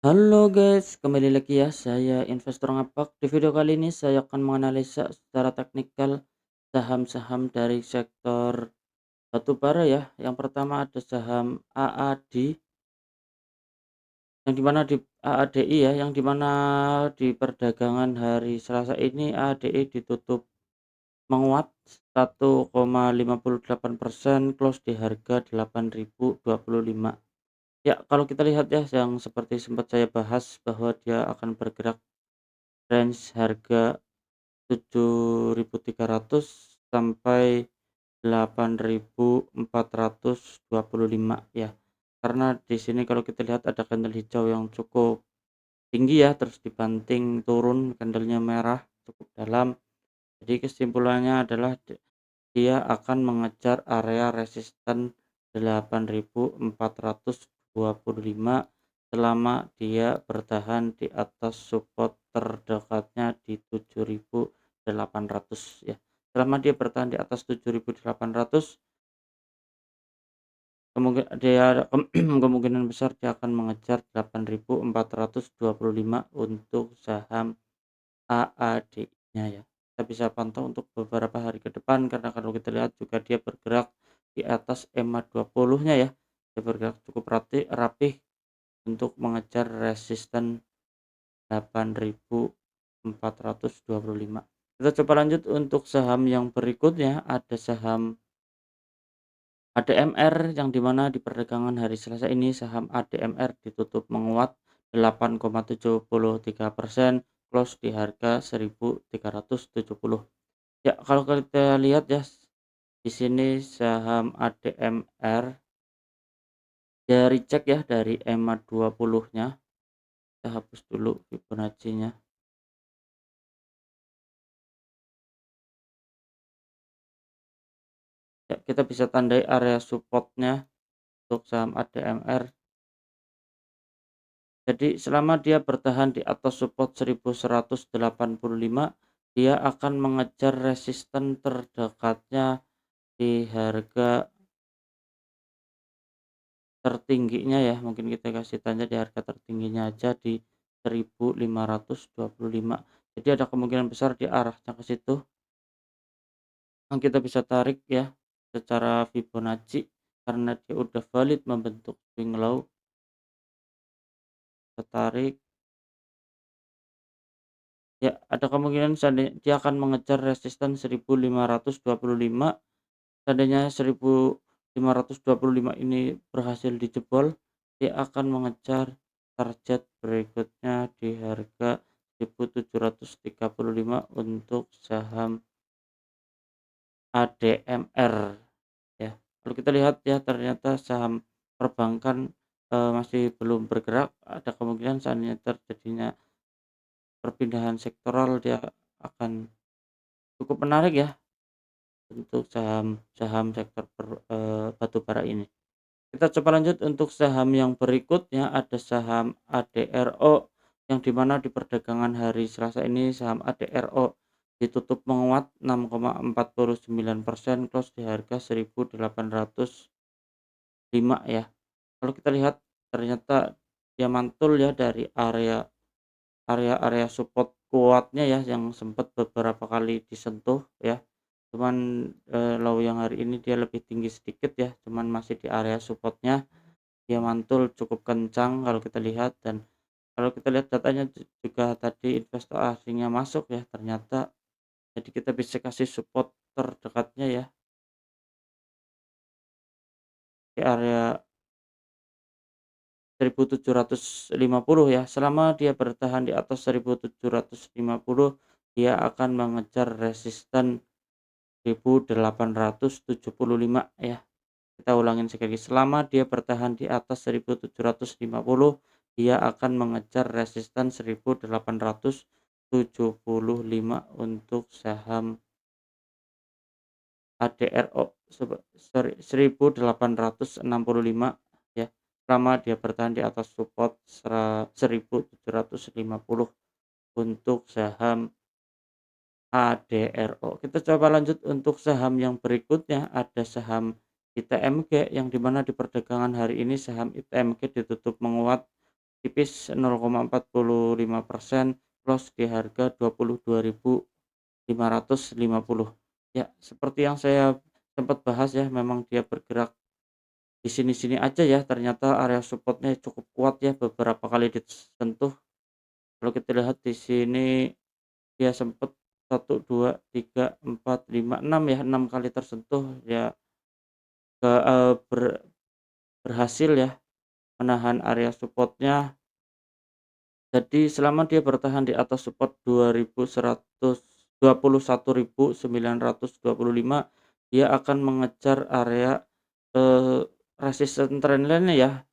Halo guys, kembali lagi ya, saya investor ngapak. Di video kali ini saya akan menganalisa secara teknikal saham-saham dari sektor batubara ya. Yang pertama ada saham AAD, yang dimana di AADI ya, yang dimana di perdagangan hari Selasa ini AADI ditutup menguat 1,58%, close di harga 8.025. Ya, kalau kita lihat ya, yang seperti sempat saya bahas bahwa dia akan bergerak range harga 7.300 sampai 8.425 ya. Karena di sini kalau kita lihat ada candle hijau yang cukup tinggi ya, terus dibanting turun candlenya merah cukup dalam. Jadi kesimpulannya adalah dia akan mengejar area resisten 8.425 selama dia bertahan di atas support terdekatnya di 7.800 ya. Selama dia bertahan di atas 7.800, kemungkinan besar dia akan mengejar 8.425 untuk saham AAD-nya ya. Kita bisa pantau untuk beberapa hari ke depan karena kalau kita lihat juga dia bergerak di atas EMA 20-nya ya. Dia bergerak cukup rapih untuk mengejar resisten 8.425. Kita coba lanjut untuk saham yang berikutnya, ada saham ADMR yang dimana di perdagangan hari Selasa ini saham ADMR ditutup menguat 8,73%, close di harga 1.370. Ya, kalau kita lihat ya, di sini saham ADMR dari cek ya dari EMA 20-nya. Kita hapus dulu Fibonacci-nya. Ya, kita bisa tandai area support-nya untuk saham ADMR. Jadi selama dia bertahan di atas support 1185, dia akan mengejar resisten terdekatnya di harga tertingginya ya. Mungkin kita kasih tanda di harga tertingginya aja di 1525. Jadi ada kemungkinan besar di arahnya ke situ. Yang kita bisa tarik ya secara Fibonacci karena dia udah valid membentuk swing low. Kita tarik. Ya, ada kemungkinan seandainya dia akan mengejar resisten 1525. Seandainya 1525 ini berhasil dijebol, dia akan mengejar target berikutnya di harga 1735 untuk saham ADMR ya. Kalau kita lihat ya, ternyata saham perbankan masih belum bergerak, ada kemungkinan seandainya terjadinya perpindahan sektoral dia akan cukup menarik ya untuk saham-saham sektor batubara ini. Kita coba lanjut untuk saham yang berikutnya, ada saham ADRO yang dimana di perdagangan hari Selasa ini saham ADRO ditutup menguat 6,49%, close di harga 1.805 ya. Kalau kita lihat ternyata dia mantul ya dari area support kuatnya ya yang sempat beberapa kali disentuh ya. Cuman low yang hari ini dia lebih tinggi sedikit ya, cuman masih di area supportnya. Dia mantul cukup kencang kalau kita lihat, dan kalau kita lihat datanya juga tadi investor asingnya masuk ya ternyata. Jadi kita bisa kasih support terdekatnya ya di area 1750 ya. Selama dia bertahan di atas 1750, dia akan mengejar resisten 1875 ya. Kita ulangin sekali lagi, selama dia bertahan di atas 1750, dia akan mengejar resisten 1875 untuk saham ADRO, 1865 ya. Selama dia bertahan di atas support 1750 untuk saham ADRO. Kita coba lanjut untuk saham yang berikutnya, ada saham ITMG yang dimana di perdagangan hari ini saham ITMG ditutup menguat tipis 0,45%, close di harga 22.550. Ya, seperti yang saya sempat bahas ya, memang dia bergerak di sini-sini aja ya, ternyata area support-nya cukup kuat ya, beberapa kali disentuh. Kalau kita lihat di sini dia sempat 1, 2, 3, 4, 5, 6 ya, 6 kali tersentuh ya, ke berhasil ya menahan area support-nya. Jadi selama dia bertahan di atas support 21.925, dia akan mengejar area, resisten trendline ya.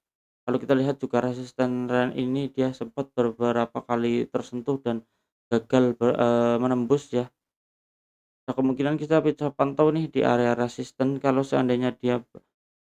Kalau kita lihat juga resisten trend ini dia sempat beberapa kali tersentuh dan gagal menembus ya. Nah, kemungkinan kita bisa pantau nih di area resisten, kalau seandainya dia,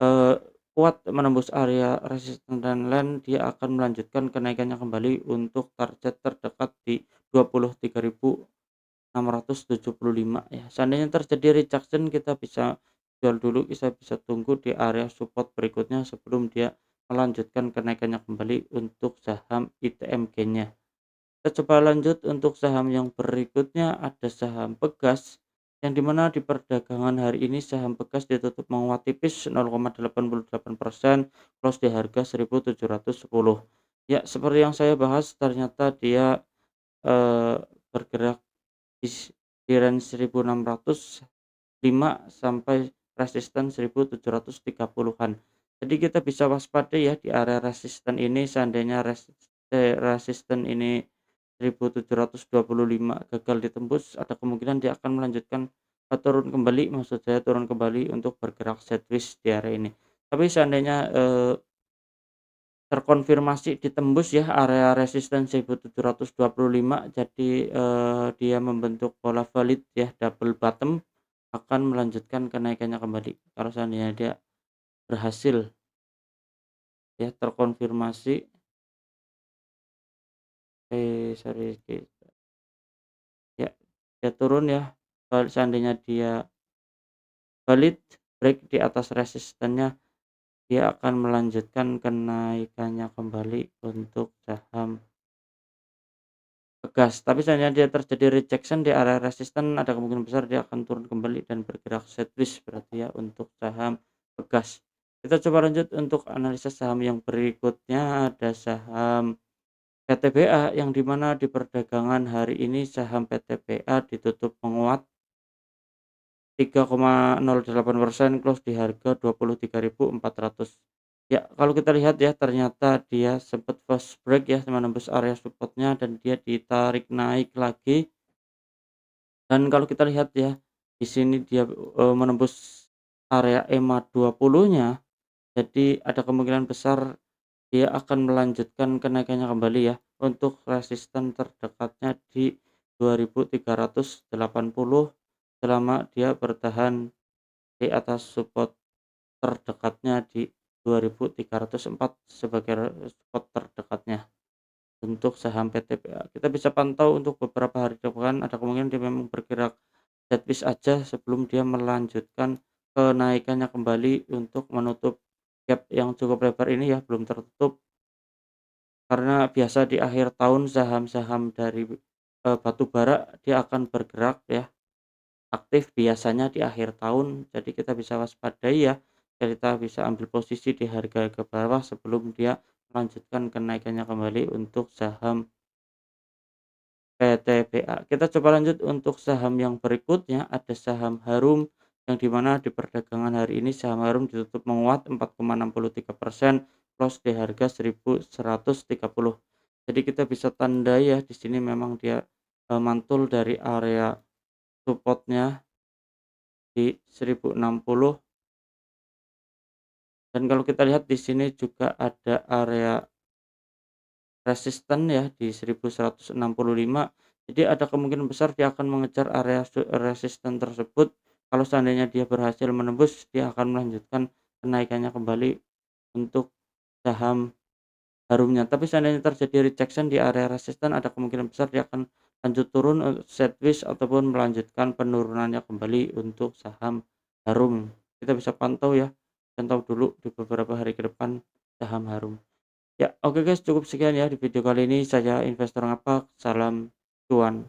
eee, kuat menembus area resisten dan land, dia akan melanjutkan kenaikannya kembali untuk target terdekat di 23.675 ya. Seandainya terjadi rejection, kita bisa jual dulu, kita bisa tunggu di area support berikutnya sebelum dia melanjutkan kenaikannya kembali untuk saham ITMG-nya. Kita coba lanjut untuk saham yang berikutnya, ada saham Pegas, yang dimana di perdagangan hari ini saham Pegas ditutup menguat tipis 0,88%, close di harga 1.710. Ya, seperti yang saya bahas, ternyata dia bergerak di di range 1.605 sampai resisten 1.730-an. Jadi kita bisa waspada ya di area resisten ini, seandainya resisten ini 1.725 gagal ditembus, ada kemungkinan dia akan melanjutkan, turun kembali, maksud saya turun kembali untuk bergerak sideways di area ini. Tapi seandainya, terkonfirmasi ditembus ya area resisten 1.725, jadi, dia membentuk pola valid ya, double bottom, akan melanjutkan kenaikannya kembali. Kalau seandainya dia berhasil ya terkonfirmasi, sorry, ya, dia turun ya, kalau seandainya dia valid break di atas resistennya, dia akan melanjutkan kenaikannya kembali untuk saham Pegas. Tapi seandainya dia terjadi rejection di area resisten, ada kemungkinan besar dia akan turun kembali dan bergerak sideways berarti ya untuk saham Pegas. Kita coba lanjut untuk analisa saham yang berikutnya, ada saham PTBA, yang dimana di perdagangan hari ini saham PTBA ditutup menguat 3,08%, close di harga 23.400. Ya, kalau kita lihat ya, ternyata dia sempat fast break ya, menembus area supportnya dan dia ditarik naik lagi. Dan kalau kita lihat ya, di sini dia, menembus area EMA 20-nya, jadi ada kemungkinan besar dia akan melanjutkan kenaikannya kembali ya, untuk resisten terdekatnya di 2.380, selama dia bertahan di atas support terdekatnya di 2.304 sebagai support terdekatnya untuk saham PTBA. Kita bisa pantau untuk beberapa hari ke depan, ada kemungkinan dia memang bergerak sideways aja sebelum dia melanjutkan kenaikannya kembali untuk menutup gap yang cukup lebar ini ya, belum tertutup. Karena biasa di akhir tahun saham-saham dari, batu bara dia akan bergerak ya, aktif biasanya di akhir tahun, jadi kita bisa waspadai ya, kita bisa ambil posisi di harga-harga bawah sebelum dia melanjutkan kenaikannya kembali untuk saham PTBA. Kita coba lanjut untuk saham yang berikutnya, ada saham Harum, yang dimana di perdagangan hari ini saham Harum ditutup menguat 4,63%, close di harga 1.130. Jadi kita bisa tandai ya, di sini memang dia, mantul dari area supportnya di 1.060, dan kalau kita lihat di sini juga ada area resisten ya di 1.165. Jadi ada kemungkinan besar dia akan mengejar area resisten tersebut. Kalau seandainya dia berhasil menembus, dia akan melanjutkan kenaikannya kembali untuk saham Harumnya. Tapi seandainya terjadi rejection di area resisten, ada kemungkinan besar dia akan lanjut turun, sideways ataupun melanjutkan penurunannya kembali untuk saham Harum. Kita bisa pantau ya, pantau dulu di beberapa hari ke depan saham Harum. Ya, oke guys, cukup sekian ya di video kali ini. Saya investor ngapak, salam cuan.